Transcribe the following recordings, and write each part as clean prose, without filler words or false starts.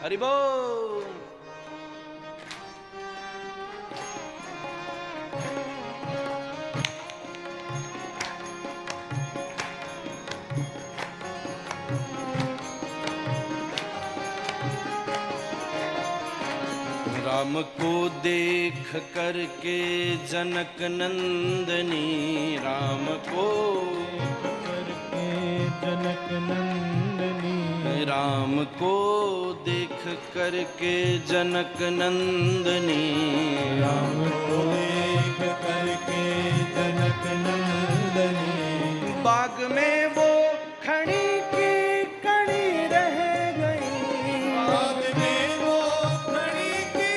हरि बोल। राम को देख करके जनक नंदनी, राम को करके जनक नंदनी, राम को देख करके जनक नंदनी, राम को देख करके जनक नंदनी, बाग में वो खड़ी की खड़ी रह गई, बाग में वो खड़ी की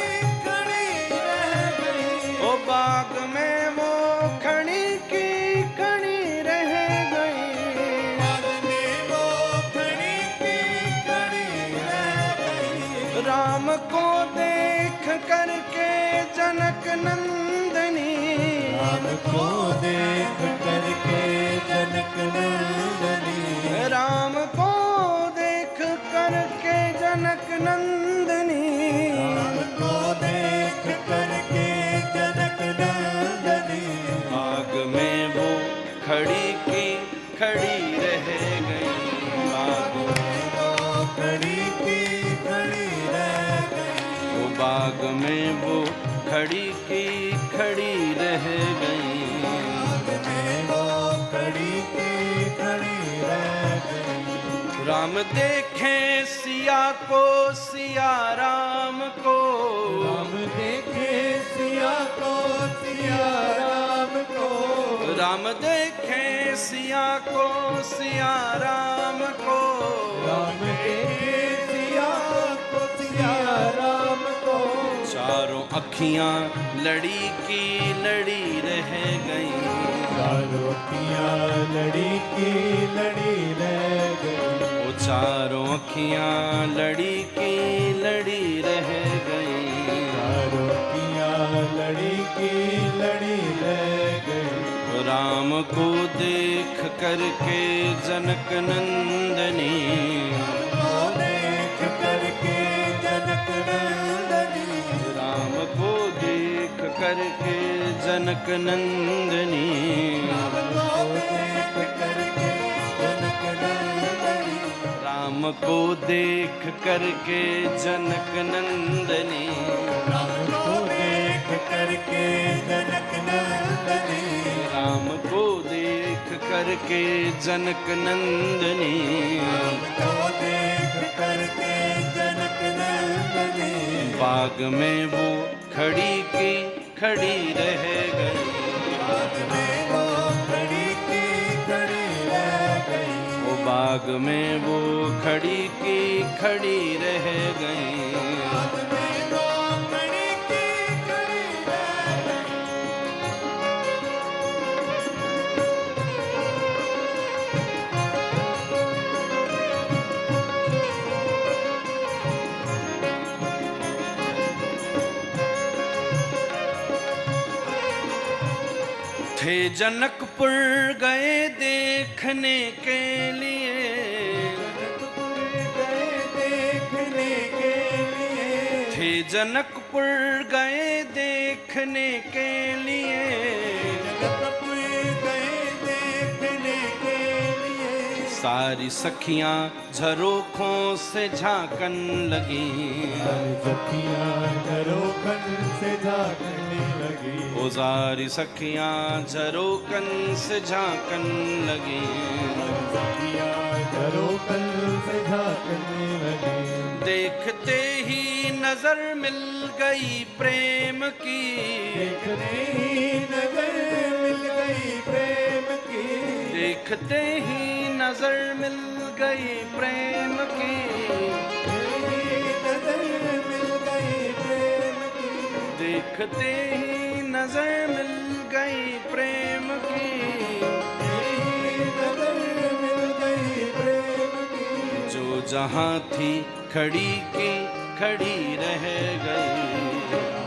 खड़ी रह गई, ओ बाग में वो खड़ी की खड़ी रह गई, बाग में वो खड़ी की खड़ी रह गई, राम को देख करके जनक नंदनी, राम को देख करके जनक नंदनी, राम को देख करके जनक नंदनी, राम को देख करके जनक नंदनी, बाग में वो खड़ी की खड़ी रह गई, बाग में वो खड़ी की खड़ी रह गई, वो बाग में वो खड़ी की खड़ी रह गई, बाग में वो खड़ी की खड़ी रह गई, राम देखे सिया को सिया राम को, राम देखे सिया को सिया राम को, राम देखे सिया को सिया राम को, राम देखे सिया को सिया राम को, चारों अखियां लड़ी की लड़ी रह गई, चारों अखियां लड़ी की लड़ी रह गई, वो चारों अखियां लड़ी की लड़ी रह गई, चारों अखियां लड़ी की लड़ी रह गई, राम को देख करके जनक नंदनी, को देख करके जनक नंदनी, राम को देख करके जनक नंदनी, को देख करके जनक नंदनी, राम को देख करके जनक नंदनी, राम को देख करके जनक नंदनी, राम को देख करके जनक नंदनी, को देख करके जनक नंदनी, बाग में वो खड़ी की खड़ी रह गई, बाग में वो खड़ी की खड़ी रह गई, वो बाग में वो खड़ी की खड़ी रह गई, बाग में वो खड़ी की खड़ी रह गई, थे जनकपुर गए देखने के लिए, जनकपुर गए देखने के लिए, थे जनकपुर गए देखने के लिए, जनकपुर गए देखने के लिए, सारी सखियां झरोखों से झांकन लगी, सखियां झरोखन से झांकने लगी, वो सारी सखियां झरोखन से झांकन लगी, सखियां झरोखन से झांकने लगी, देखते ही नजर मिल गई प्रेम की, देखते ही नजर मिल गई प्रेम की, देखते ही नजर मिल गई प्रेम की, नजर मिल गई प्रेम की, देखते ही नजर मिल गई प्रेम की, नजर मिल गई प्रेम की, जो जहां थी खड़ी की खड़ी रह गई,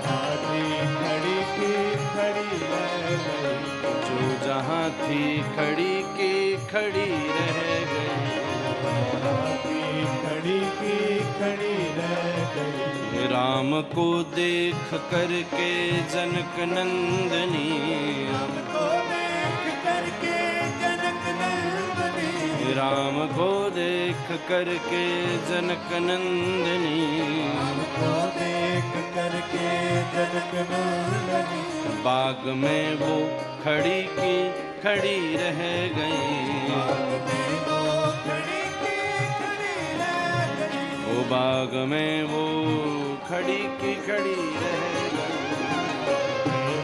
हाथी खड़ी की खड़ी रह गई, जो जहां थी खड़ी की खड़ी रह गई, की खड़ी रह गई। राम को देख करके जनक नंदनी, को देख करके जनक नंदनी, राम को देख करके जनक नंदनी, को देख करके जनक नंदनी, बाग में वो खड़ी की खड़ी रह गई। वो बाग में वो खड़ी की खड़ी रह गई।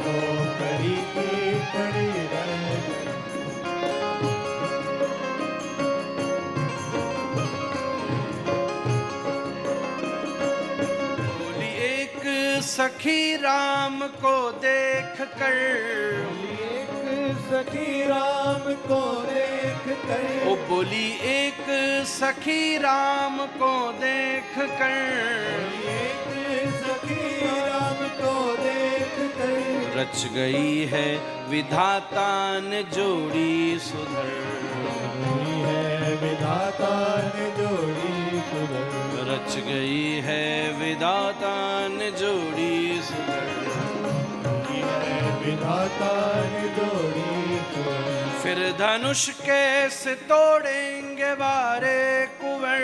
वो खड़ी की खड़ी रह गई। बोली एक सखी राम को देख कर, एक सखी राम को देख कर, ओ बोली एक सखी राम को देख कर, एक सखी राम को देख कर, रच गई है विधाता ने जोड़ी सुधर, है विधाता ने जोड़ी सुधर, रच गई है विधाता ने जोड़ी सुधर, है विधाता ने जोड़ी सुधर। फिर धनुष कैसे तोड़ेंगे बारे कुंवर,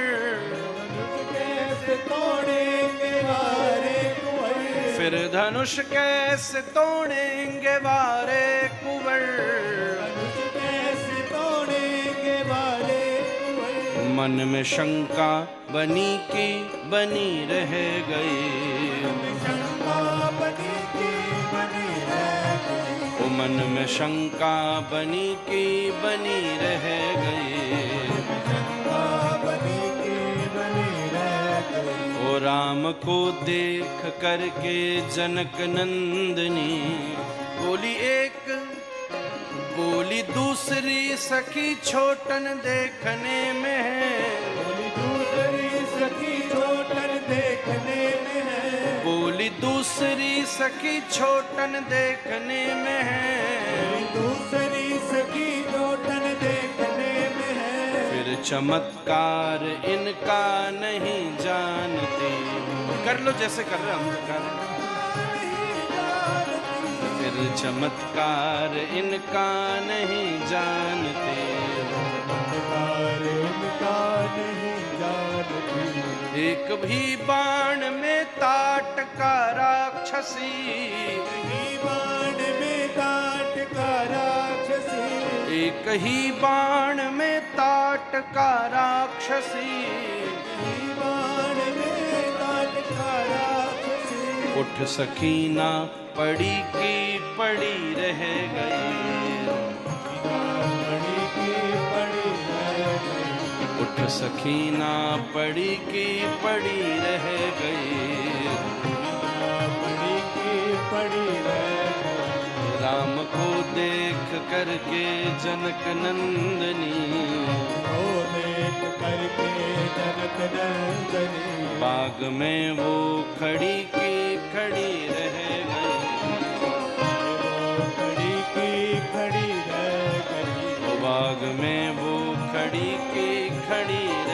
कैसे तोड़ेंगे बारे कुंवर, फिर धनुष कैसे तोड़ेंगे बारे कुंवर, कैसे तोड़ेंगे बारे कुंवर। मन में शंका बनी की बनी रह गई, शंका बनी की बनी रह गई, ओ मन में शंका बनी की बनी रह गई। शंका बनी की बनी रह गई। ओ राम को देख करके जनक नंदनी, बोली एक बोली दूसरी सखी छोटन देखने में है, बोली दूसरी सखी छोटन देखने में है, बोली दूसरी सखी छोटन देखने में है, दूसरी सखी छोटन देखने में है। फिर चमत्कार इनका नहीं जानते, कर लो जैसे कर रहे हम कर रहे हैं। फिर चमत्कार इनका नहीं जानते, चमत्कार इनका नहीं जानती। एक भी बाण में ताट का राक्षसी, ही बाण में काट का राक्षसी, एक ही बाण में ताट का राक्षसी, ही बाण में काट का राक्षसी। उठ सकीना पड़ी की पड़ी रह गई, पड़ी की पड़ी रह गई, उठ सकीना पड़ी की पड़ी रह गई। पड़ी की पड़ी रह गई। राम को देख करके जनक नंदनी, ओ देख करके जनक नंदनी, बाग में वो खड़ी की खड़ी रह गई, खड़ी की खड़ी रह गई, बाग में वो खड़ी की खड़ी रह